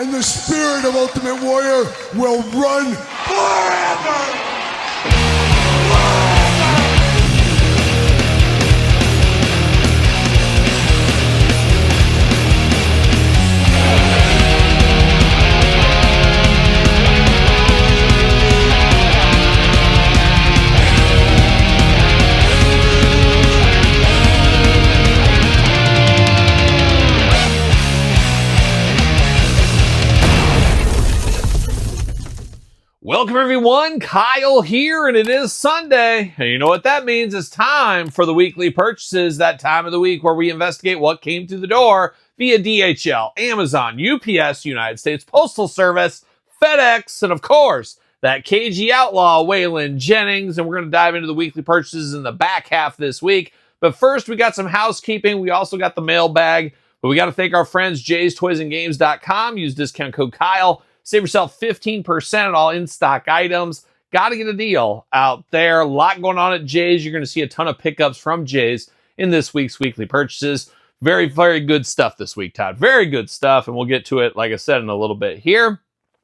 and the spirit of Ultimate Warrior will run forever! Welcome everyone, Kyle here, and it is Sunday, and you know what that means. It's time for the weekly purchases, that time of the week where we investigate what came through the door via DHL, Amazon, UPS, United States Postal Service, FedEx, and of course, that KG outlaw, Waylon Jennings, and we're going to dive into the weekly purchases in the back half this week. But first, we got some housekeeping. We also got the mailbag, but we got to thank our friends, Jay'sToysAndGames.com. Use discount code Kyle. Save yourself 15% on all in-stock items. Got to get a deal out there. A lot going on at Jay's. You're going to see a ton of pickups from Jay's in this week's weekly purchases. Very, very good stuff this week, Todd. Very good stuff, and we'll get to it, like I said, in a little bit here.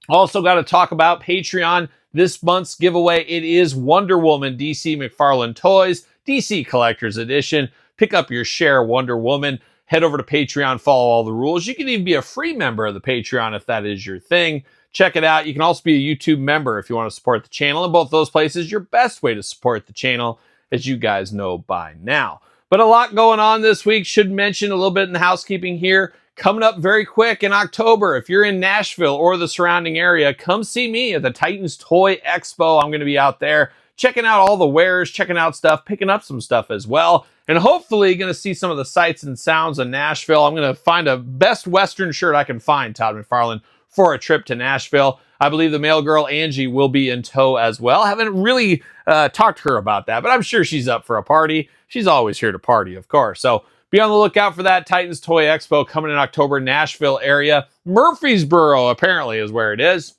Also got to talk about Patreon. This month's giveaway, it is Wonder Woman DC McFarlane Toys, DC Collector's Edition. Pick up your share, Wonder Woman. Head over to Patreon, follow all the rules. You can even be a free member of the Patreon if that is your thing. Check it out. You can also be a YouTube member if you want to support the channel. In both those places, your best way to support the channel, as you guys know by now. But a lot going on this week. Should mention a little bit in the housekeeping here. Coming up very quick in October, if you're in Nashville or the surrounding area, come see me at the Titans Toy Expo. I'm going to be out there checking out all the wares, checking out stuff, picking up some stuff as well. And hopefully going to see some of the sights and sounds of Nashville. I'm going to find a best Western shirt I can find, Todd McFarlane, for a trip to Nashville. I believe the mail girl, Angie, will be in tow as well. Haven't really talked to her about that, but I'm sure she's up for a party. She's always here to party, of course. So be on the lookout for that Titans Toy Expo coming in October, Nashville area. Murfreesboro, apparently, is where it is.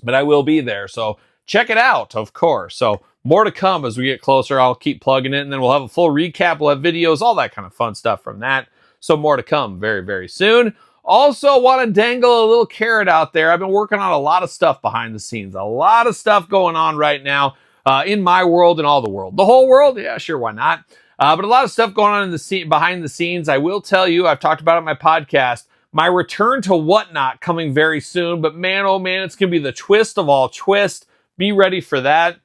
But I will be there, so check it out, of course. So more to come as we get closer. I'll keep plugging it, and then we'll have a full recap. We'll have videos, all that kind of fun stuff from that. So more to come very, very soon. Also want to dangle a little carrot out there. I've been working on a lot of stuff behind the scenes. A lot of stuff going on right now in my world and all the world. The whole world? Yeah, sure, why not? But a lot of stuff going on in the behind the scenes. I will tell you, I've talked about it on my podcast, my return to Whatnot coming very soon. But man, oh man, it's going to be the twist of all twists. Be ready for that.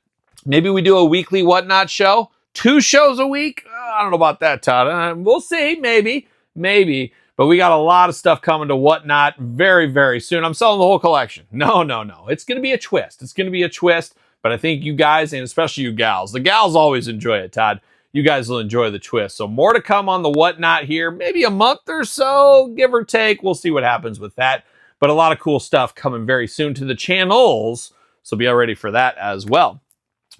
Maybe we do a weekly Whatnot show. 2 shows a week? I don't know about that, Todd. We'll see. Maybe. But we got a lot of stuff coming to Whatnot very, very soon. I'm selling the whole collection. No. It's going to be a twist. But I think you guys, and especially you gals, the gals always enjoy it, Todd. You guys will enjoy the twist. So more to come on the Whatnot here. Maybe a month or so, give or take. We'll see what happens with that. But a lot of cool stuff coming very soon to the channels. So be ready for that as well.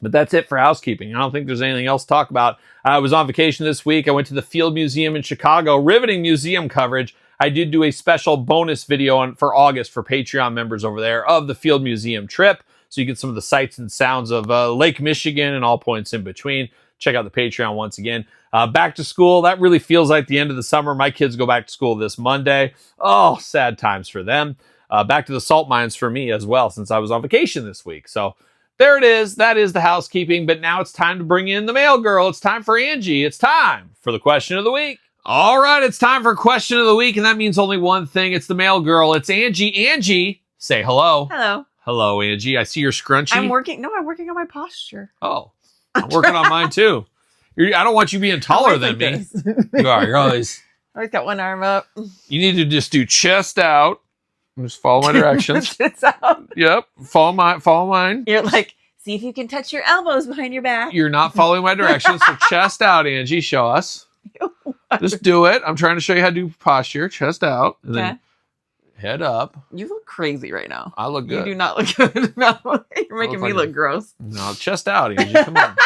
But that's it for housekeeping. I don't think there's anything else to talk about. I was on vacation this week. I went to the Field Museum in Chicago. Riveting museum coverage. I did do a special bonus video for August for Patreon members over there of the Field Museum trip. So you get some of the sights and sounds of Lake Michigan and all points in between. Check out the Patreon once again. Back to school. That really feels like the end of the summer. My kids go back to school this Monday. Oh, sad times for them. Back to the salt mines for me as well, since I was on vacation this week. So there it is. That is the housekeeping. But now it's time to bring in the mail girl. It's time for Angie. It's time for the question of the week. All right, it's time for question of the week, and that means only one thing. It's the mail girl. It's Angie. Angie, say hello. Hello. Hello, Angie. I see your scrunchie. I'm working on my posture. Oh, I'm working on mine too. I don't want you being taller than me. You are. You're always. I always got one arm up. You need to just do chest out. Just follow my directions. Chest out. Yep. Follow mine. You're like, see if you can touch your elbows behind your back. You're not following my directions. So chest out, Angie. Show us. Just do it. I'm trying to show you how to do posture. Chest out. And then head up. You look crazy right now. I look good. You do not look good. No, you're making me look gross. No, chest out, Angie. Come on.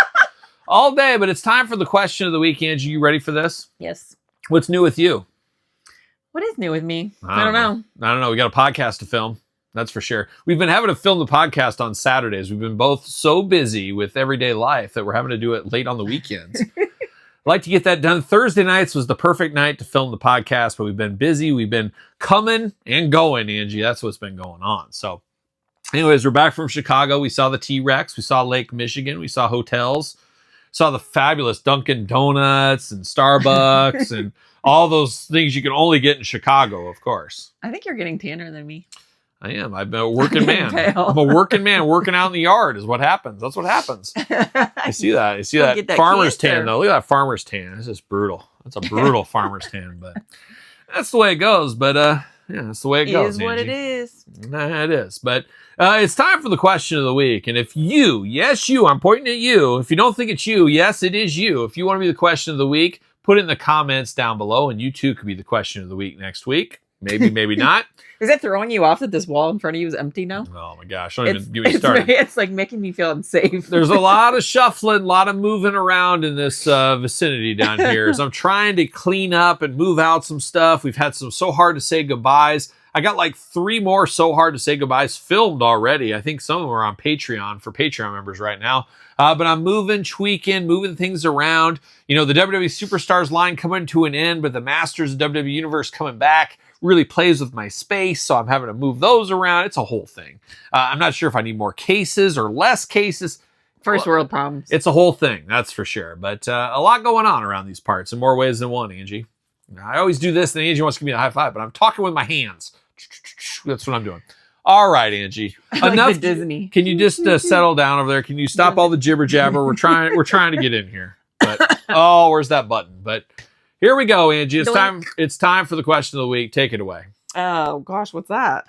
All day, but it's time for the question of the week, Angie. You ready for this? Yes. What's new with you? What is new with me? I don't know. We got a podcast to film. That's for sure. We've been having to film the podcast on Saturdays. We've been both so busy with everyday life that we're having to do it late on the weekends. I'd like to get that done. Thursday nights was the perfect night to film the podcast, but we've been busy. We've been coming and going, Angie. That's what's been going on. So anyways, we're back from Chicago. We saw the T-Rex. We saw Lake Michigan. We saw hotels. Saw the fabulous Dunkin' Donuts and Starbucks and all those things you can only get in Chicago, of course. I think you're getting tanner than me. I am. I'm a working man. I'm a working man working out in the yard is what happens. That's what happens. I see that. I see that farmer's tan, though. Look at that farmer's tan. It's just brutal. That's a brutal farmer's tan, but that's the way it goes. But yeah, that's the way it goes. It is what it is. Nah, it is. But it's time for the question of the week. And if you, yes, you, I'm pointing at you. If you don't think it's you, yes, it is you. If you want to be the question of the week, put it in the comments down below, and you too could be the question of the week next week. Maybe, maybe not. Is it throwing you off that this wall in front of you is empty now? Oh my gosh, don't even get me started. It's like making me feel unsafe. There's a lot of shuffling, a lot of moving around in this vicinity down here. As I'm trying to clean up and move out some stuff. We've had some So Hard to Say Goodbyes. I got like 3 more So Hard to Say Goodbyes filmed already. I think some of them are on Patreon for Patreon members right now. But I'm moving, tweaking, moving things around. You know, the WWE Superstars line coming to an end, but the Masters of WWE Universe coming back really plays with my space, so I'm having to move those around. It's a whole thing. I'm not sure if I need more cases or less cases. First world problems. It's a whole thing, that's for sure. But a lot going on around these parts in more ways than one, Angie. I always do this, and Angie wants to give me a high five, but I'm talking with my hands. That's what I'm doing. All right, Angie. Enough. Like Disney. Can you just settle down over there? Can you stop all the jibber jabber? We're trying to get in here. But oh, where's that button? But here we go, Angie. It's time for the question of the week. Take it away. Oh gosh, what's that?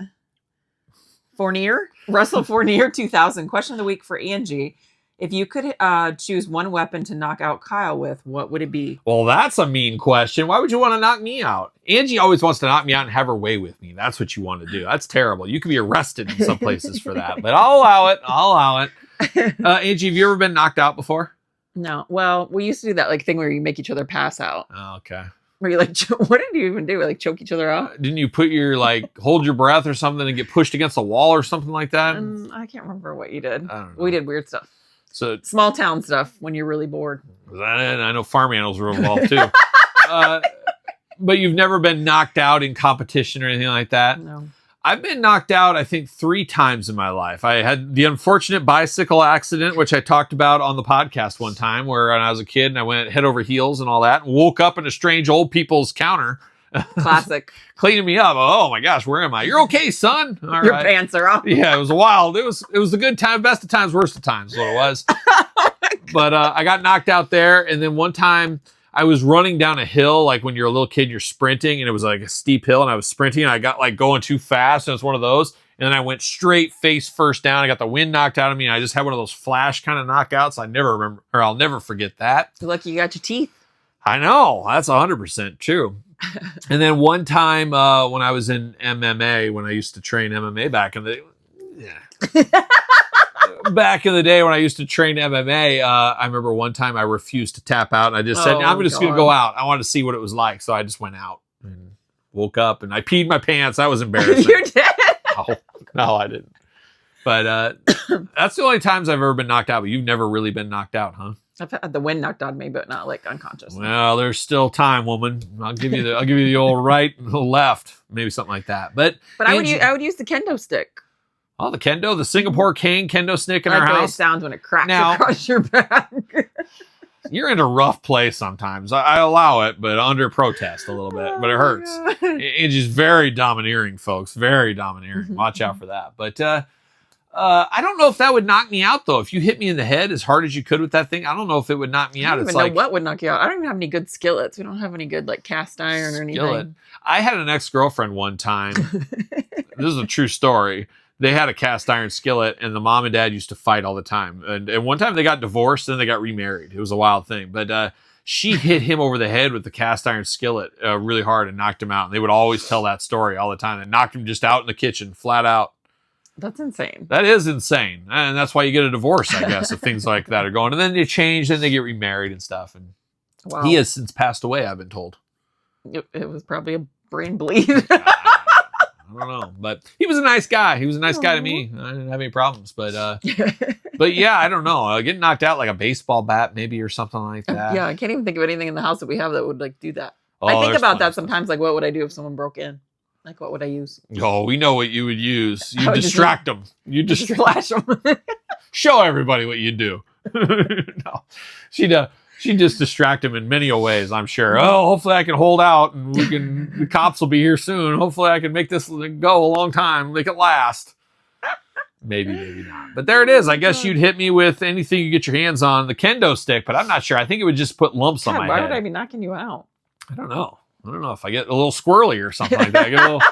Fournier? Russell Fournier 2000. Question of the week for Angie. If you could choose one weapon to knock out Kyle with, what would it be? Well, that's a mean question. Why would you want to knock me out? Angie always wants to knock me out and have her way with me. That's what you want to do. That's terrible. You could be arrested in some places for that, but I'll allow it. Angie, have you ever been knocked out before? No. Well, we used to do that like thing where you make each other pass out. Oh, okay. Where you like, what did you even do? Like choke each other out? Didn't you put your hold your breath or something and get pushed against a wall or something like that? I can't remember what you did. I don't know. We did weird stuff. So small town stuff when you're really bored. I know farm animals were involved too. But you've never been knocked out in competition or anything like that? No. I've been knocked out, I think, 3 times in my life. I had the unfortunate bicycle accident, which I talked about on the podcast one time, where when I was a kid and I went head over heels and all that, and woke up in a strange old people's counter. Classic. Cleaning me up. Oh my gosh, where am I? You're okay, son. All Your right. pants are off. Yeah, it was wild. It was a good time, best of times, worst of times is what it was. But I got knocked out there, and then one time I was running down a hill, like when you're a little kid, you're sprinting, and it was like a steep hill, and I was sprinting, and I got like going too fast, and it's one of those, and then I went straight face first down. I got the wind knocked out of me, and I just had one of those flash kind of knockouts. I'll never forget that. You're lucky you got your teeth. I know, that's 100% true. And then one time when I was in MMA, when I used to train MMA back in the back in the day when I used to train MMA, I remember one time I refused to tap out, and I just said, I'm just going to go out. I wanted to see what it was like. So I just went out and woke up, and I peed my pants. That was embarrassing. You did? No, I didn't. But that's the only times I've ever been knocked out. But you've never really been knocked out, huh? I've had the wind knocked on me, but not like unconscious. Well, there's still time, woman. I'll give you the old right and the left, maybe something like that. But Angie, I would use the kendo stick. Oh, the kendo, the Singapore cane kendo stick in our house. I like the way it sounds when it cracks across your back. You're in a rough place sometimes. I allow it, but under protest a little bit. But it hurts. Angie's very domineering, folks. Very domineering. Watch out for that. But I don't know if that would knock me out, though. If you hit me in the head as hard as you could with that thing, I don't know if it would knock me out. I don't even know what would knock you out. I don't even have any good skillets. We don't have any good cast iron or anything. I had an ex-girlfriend one time. This is a true story. They had a cast iron skillet, and the mom and dad used to fight all the time. And one time they got divorced, then they got remarried. It was a wild thing. But she hit him over the head with the cast iron skillet really hard and knocked him out. And they would always tell that story all the time. They knocked him just out in the kitchen, flat out. That's insane. That is insane. And that's why you get a divorce, I guess, if things like that are going. And then they change, then they get remarried and stuff. And he has since passed away, I've been told. It was probably a brain bleed. I don't know, but he was a nice guy. He was a nice guy to me. I didn't have any problems, but But yeah, I don't know. Getting knocked out like a baseball bat, maybe, or something like that. Yeah, I can't even think of anything in the house that we have that would like do that. Oh, I think there's about plenty of that sometimes. Like, what would I do if someone broke in? Like, what would I use? Oh, we know what you would use. You I would distract them. You Just distract. flash them. Show everybody what you do. No, she does. She just distract him in many ways, I'm sure. Oh, hopefully I can hold out and the cops will be here soon. Hopefully I can make this go a long time, make it last. Maybe, maybe not. But there it is. I guess you'd hit me with anything you get your hands on, the kendo stick, but I'm not sure. I think it would just put lumps on my why head. would I be knocking you out? I don't know. If I get a little squirrely or something like that. I get a little...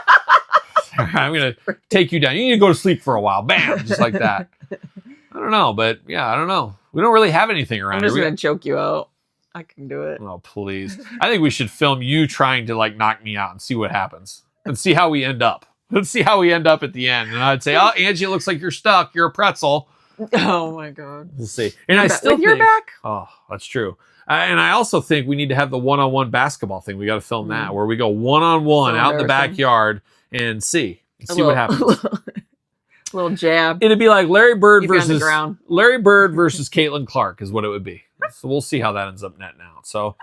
I'm going to take you down. You need to go to sleep for a while. Bam! Just like that. I don't know, but yeah, I don't know. We don't really have anything around I'm here. just going to choke you out. I can do it. Oh, please. I think we should film you trying to like knock me out and see what happens and see how we end up. Let's see how we end up at the end. And I'd say, oh, Angie, it looks like you're stuck. You're a pretzel. Oh my God. We'll see. And I still with your think, back? oh, that's true. And I also think we need to have the one-on-one basketball thing. We got to film that where we go one-on-one So out in the backyard and see what happens. Little jab. It'd be like Larry Bird Keep you on the versus ground. Larry Bird versus Caitlin Clark is what it would be. So we'll see how that ends up netting out. So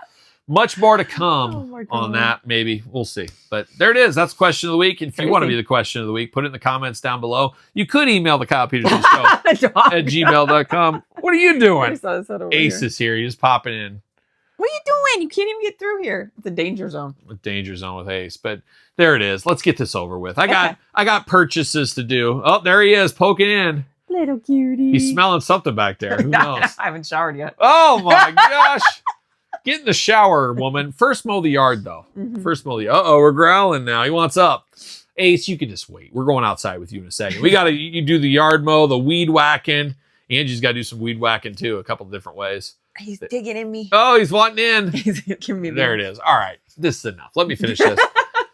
much more to come on that. Maybe we'll see. But there it is. That's question of the week. And if you want to be the question of the week, put it in the comments down below. You could email the Kyle Peterson Show at gmail.com. What are you doing? Ace is here. He's popping in. What are you doing? You can't even get through here. It's a danger zone. A danger zone with Ace. But there it is. Let's get this over with. I got purchases to do. Oh, there he is poking in. Little cutie. He's smelling something back there. Who knows? I haven't showered yet. Oh my gosh. Get in the shower, woman. First mow the yard, though. First mow the yard. Uh-oh, we're growling now. He wants up. Ace, you can just wait. We're going outside with you in a second. You do the yard mow, the weed whacking. Angie's got to do some weed whacking, too, a couple of different ways. He's digging in me. Oh, he's wanting in. He's giving me There it is. All right. This is enough. Let me finish this.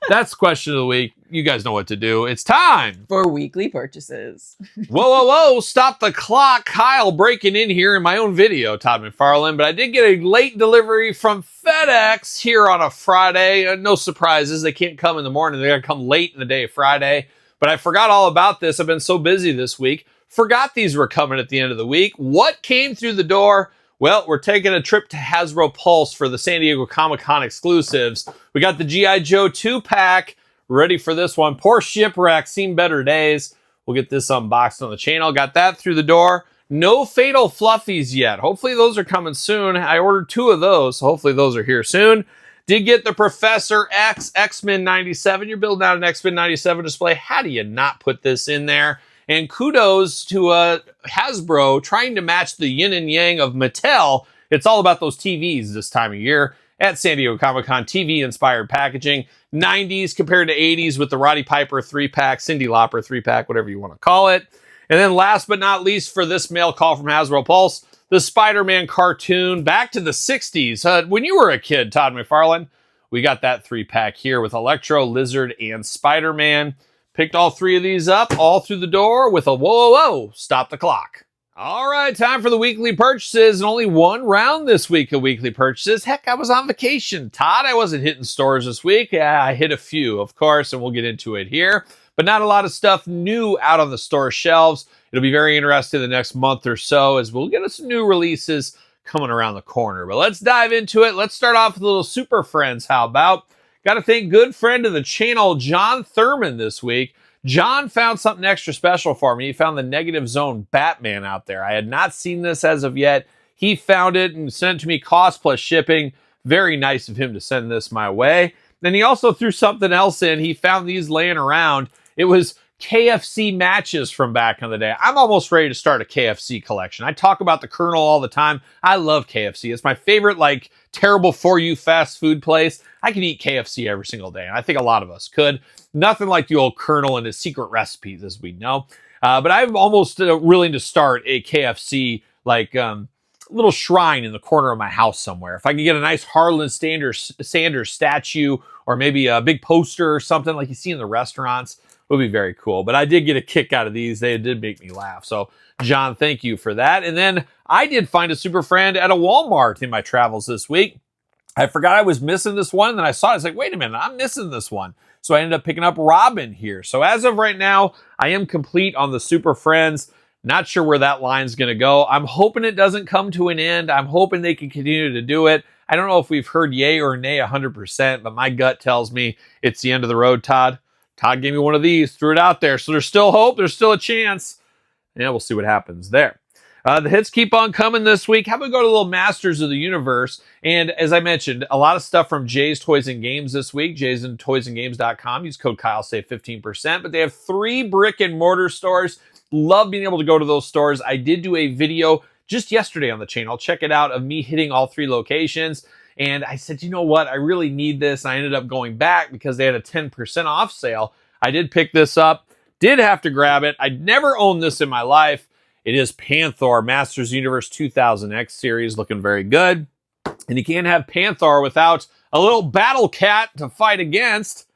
That's question of the week. You guys know what to do. It's time for weekly purchases. Whoa. Stop the clock. Kyle breaking in here in my own video, Todd McFarlane. But I did get a late delivery from FedEx here on a Friday. No surprises. They can't come in the morning. They got to come late in the day, Friday. But I forgot all about this. I've been so busy this week. Forgot these were coming at the end of the week. What came through the door? Well, we're taking a trip to Hasbro Pulse for the San Diego Comic-Con exclusives. We got the G.I. Joe 2-pack ready for this one. Poor Shipwreck, seen better days. We'll get this unboxed on the channel. Got that through the door. No Fatal Fluffies yet. Hopefully those are coming soon. I ordered 2 of those, so hopefully those are here soon. Did get the Professor X X-Men 97. You're building out an X-Men 97 display. How do you not put this in there? And kudos to Hasbro trying to match the yin and yang of Mattel. It's all about those TVs this time of year at San Diego Comic-Con. TV-inspired packaging. 90s compared to 80s with the Roddy Piper 3-pack, Cyndi Lauper 3-pack, whatever you want to call it. And then last but not least for this mail call from Hasbro Pulse, the Spider-Man cartoon back to the 60s. When you were a kid, Todd McFarlane, we got that 3-pack here with Electro, Lizard, and Spider-Man. Picked all 3 of these up, all through the door with a whoa, stop the clock. All right, time for the weekly purchases, and only one round this week of weekly purchases. Heck, I was on vacation, Todd. I wasn't hitting stores this week. Yeah, I hit a few, of course, and we'll get into it here. But not a lot of stuff new out on the store shelves. It'll be very interesting the next month or so as we'll get some new releases coming around the corner. But let's dive into it. Let's start off with a little Super Friends. How about? Got to thank good friend of the channel, John Thurman, this week. John found something extra special for me. He found the Negative Zone Batman out there. I had not seen this as of yet. He found it and sent it to me cost plus shipping. Very nice of him to send this my way. Then he also threw something else in. He found these laying around. It was KFC matches from back in the day. I'm almost ready to start a KFC collection. I talk about the Colonel all the time. I love KFC. It's my favorite, like, terrible for you fast food place. I could eat KFC every single day, and I think a lot of us could. Nothing like the old Colonel and his secret recipes, as we know. But I'm almost willing to start a KFC, little shrine in the corner of my house somewhere. If I could get a nice Harlan Sanders statue or maybe a big poster or something like you see in the restaurants, would be very cool. But I did get a kick out of these. They did make me laugh. So, John, thank you for that. And then I did find a super friend at a Walmart in my travels this week. I forgot I was missing this one. And then I saw it. I was like, wait a minute, I'm missing this one. So I ended up picking up Robin here. So as of right now, I am complete on the Super Friends. Not sure where that line's going to go. I'm hoping it doesn't come to an end. I'm hoping they can continue to do it. I don't know if we've heard yay or nay 100%, but my gut tells me it's the end of the road, Todd. Todd gave me one of these, threw it out there. So there's still hope. There's still a chance. Yeah, we'll see what happens there. The hits keep on coming this week. How about we go to a little Masters of the Universe? And as I mentioned, a lot of stuff from Jay's Toys and Games this week. Jay'sToysandGames.com. Use code Kyle, save 15%. But they have 3 brick and mortar stores. Love being able to go to those stores. I did do a video just yesterday on the channel. Check it out, of me hitting all 3 locations. And I said, you know what? I really need this. I ended up going back because they had a 10% off sale. I did pick this up. Did have to grab it. I'd never owned this in my life. It is Panther Masters Universe 2000X series, looking very good. And you can't have Panther without a little battle cat to fight against.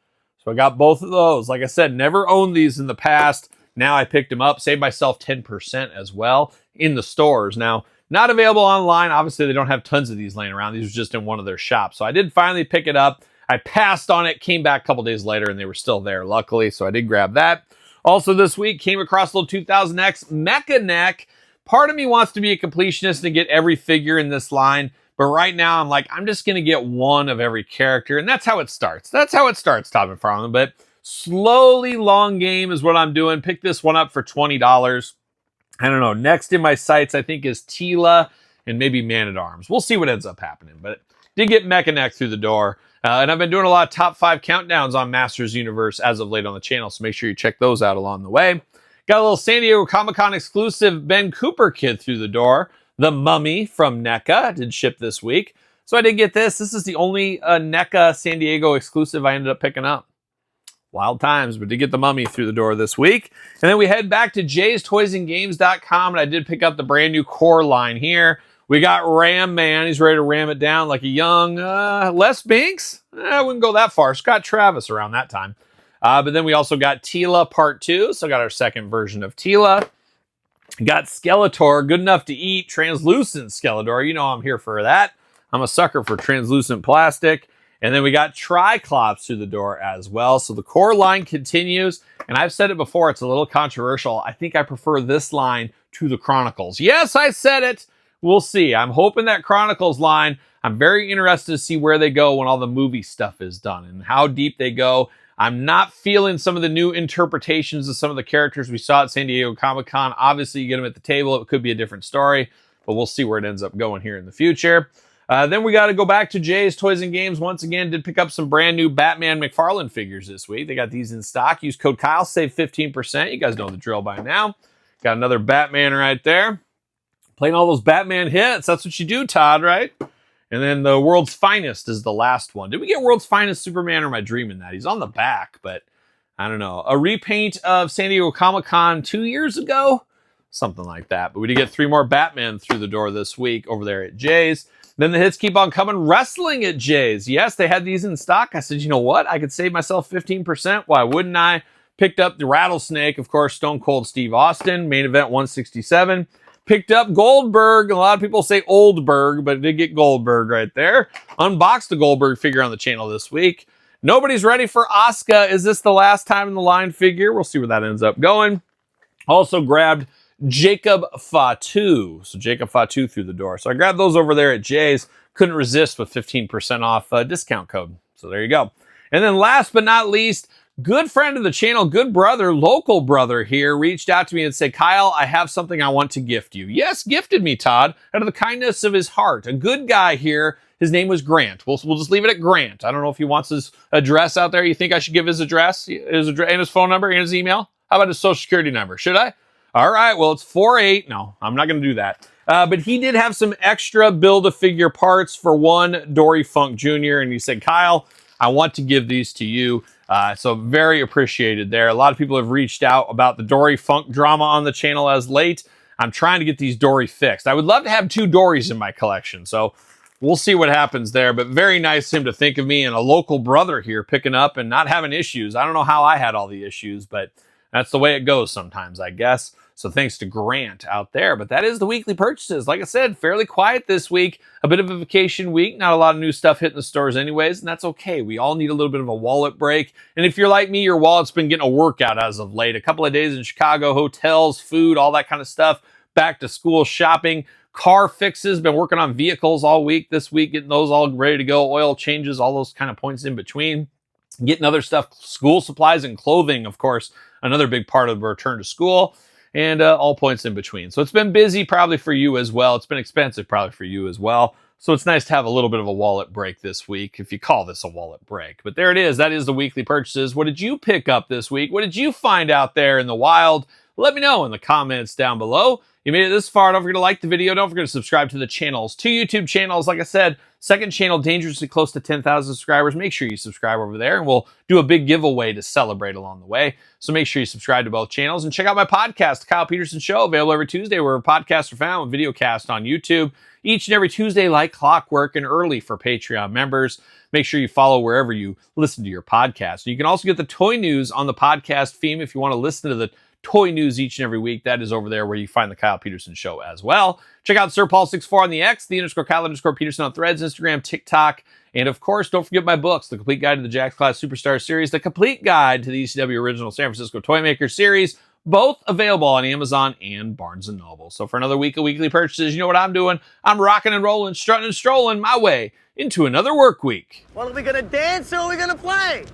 So I got both of those. Like I said, never owned these in the past. Now I picked them up, saved myself 10% as well in the stores. Now, not available online. Obviously, they don't have tons of these laying around. These were just in one of their shops. So I did finally pick it up. I passed on it, came back a couple days later, and they were still there, luckily. So I did grab that. Also this week, came across a little 2000X Mecha Neck. Part of me wants to be a completionist and get every figure in this line. But right now, I'm like, I'm just going to get one of every character. And that's how it starts. That's how it starts, Todd McFarlane. But slowly, long game is what I'm doing. Pick this one up for $20. I don't know. Next in my sights, I think, is Tila and maybe Man-at-Arms. We'll see what ends up happening. But did get Mecha Neck through the door. And I've been doing a lot of top 5 countdowns on Masters Universe as of late on the channel, so make sure you check those out along the way. Got a little San Diego Comic-Con exclusive Ben Cooper kid through the door. The Mummy from NECA did ship this week. So I did get this. This is the only NECA San Diego exclusive I ended up picking up. Wild times, but did get the Mummy through the door this week. And then we head back to Jay'sToysandGames.com, and I did pick up the brand new core line here. We got Ram Man. He's ready to ram it down like a young Les Binks. I wouldn't go that far. Scott Travis around that time. But then we also got Tila Part 2. So got our second version of Tila. Got Skeletor, good enough to eat. Translucent Skeletor. You know I'm here for that. I'm a sucker for translucent plastic. And then we got Triclops through the door as well. So the core line continues. And I've said it before, it's a little controversial. I think I prefer this line to the Chronicles. Yes, I said it. We'll see. I'm hoping that Chronicles line, I'm very interested to see where they go when all the movie stuff is done and how deep they go. I'm not feeling some of the new interpretations of some of the characters we saw at San Diego Comic-Con. Obviously, you get them at the table. It could be a different story, but we'll see where it ends up going here in the future. Then we got to go back to Jay's Toys and Games. Once again, did pick up some brand new Batman McFarlane figures this week. They got these in stock. Use code Kyle, save 15%. You guys know the drill by now. Got another Batman right there. Playing all those Batman hits. That's what you do, Todd, right? And then the World's Finest is the last one. Did we get World's Finest Superman, or am I dreaming that? He's on the back, but I don't know. A repaint of San Diego Comic-Con 2 years ago? Something like that. But we did get 3 more Batman through the door this week over there at Jay's. Then the hits keep on coming. Wrestling at Jay's. Yes, they had these in stock. I said, you know what? I could save myself 15%. Why wouldn't I? Picked up the Rattlesnake, of course, Stone Cold Steve Austin, main event 167. Picked up Goldberg. A lot of people say Oldberg, but it did get Goldberg right there. Unboxed the Goldberg figure on the channel this week. Nobody's ready for Asuka. Is this the last time in the line figure? We'll see where that ends up going. Also grabbed Jacob Fatu. So Jacob Fatu through the door. So I grabbed those over there at Jay's. Couldn't resist with 15% off discount code. So there you go. And then last but not least, good friend of the channel, good brother, local brother here, reached out to me and said, Kyle, I have something I want to gift you. Yes, gifted me, Todd, out of the kindness of his heart. A good guy here. His name was Grant. We'll just leave it at Grant. I don't know if he wants his address out there. You think I should give his address, and his phone number, and his email? How about his social security number? Should I? All right, well, it's 48. No, I'm not going to do that. But he did have some extra Build-A-Figure parts for one Dory Funk Jr., and he said, Kyle, I want to give these to you. So very appreciated there. A lot of people have reached out about the Dory Funk drama on the channel as late. I'm trying to get these Dory fixed. I would love to have 2 Dorys in my collection, so we'll see what happens there. But very nice of him to think of me, and a local brother here picking up and not having issues. I don't know how I had all the issues, but That's the way it goes sometimes, I guess. So thanks to Grant out there. But that is the weekly purchases. Like I said, fairly quiet this week. A bit of a vacation week. Not a lot of new stuff hitting the stores anyways, and that's okay. We all need a little bit of a wallet break. And if you're like me, your wallet's been getting a workout as of late. A couple of days in Chicago, hotels, food, all that kind of stuff. Back to school shopping. Car fixes. Been working on vehicles all week this week, getting those all ready to go. Oil changes, all those kind of points in between. Getting other stuff, school supplies and clothing, of course, another big part of the return to school. And all points in between. So it's been busy probably for you as well. It's been expensive probably for you as well. So it's nice to have a little bit of a wallet break this week, if you call this a wallet break. But there it is. That is the weekly purchases. What did you pick up this week? What did you find out there in the wild? Let me know in the comments down below. You made it this far. Don't forget to like the video. Don't forget to subscribe to the channels. 2 YouTube channels. Like I said, second channel, dangerously close to 10,000 subscribers. Make sure you subscribe over there, and we'll do a big giveaway to celebrate along the way. So make sure you subscribe to both channels and check out my podcast, The Kyle Peterson Show, available every Tuesday where podcasts are found with video cast on YouTube. Each and every Tuesday like clockwork and early for Patreon members. Make sure you follow wherever you listen to your podcast. You can also get the toy news on the podcast theme if you want to listen to the toy news each and every week. That is over there where you find the Kyle Peterson Show as well. Check out Sir Paul64 on the X, _Kyle_Peterson on Threads, Instagram, TikTok, and of course, don't forget my books, The Complete Guide to the Jakks Class Superstar Series, The Complete Guide to the ECW Original San Francisco Toymaker Series, both available on Amazon and Barnes & Noble. So for another week of weekly purchases, you know what I'm doing. I'm rocking and rolling, strutting and strolling my way into another work week. Well, are we gonna dance or are we gonna play?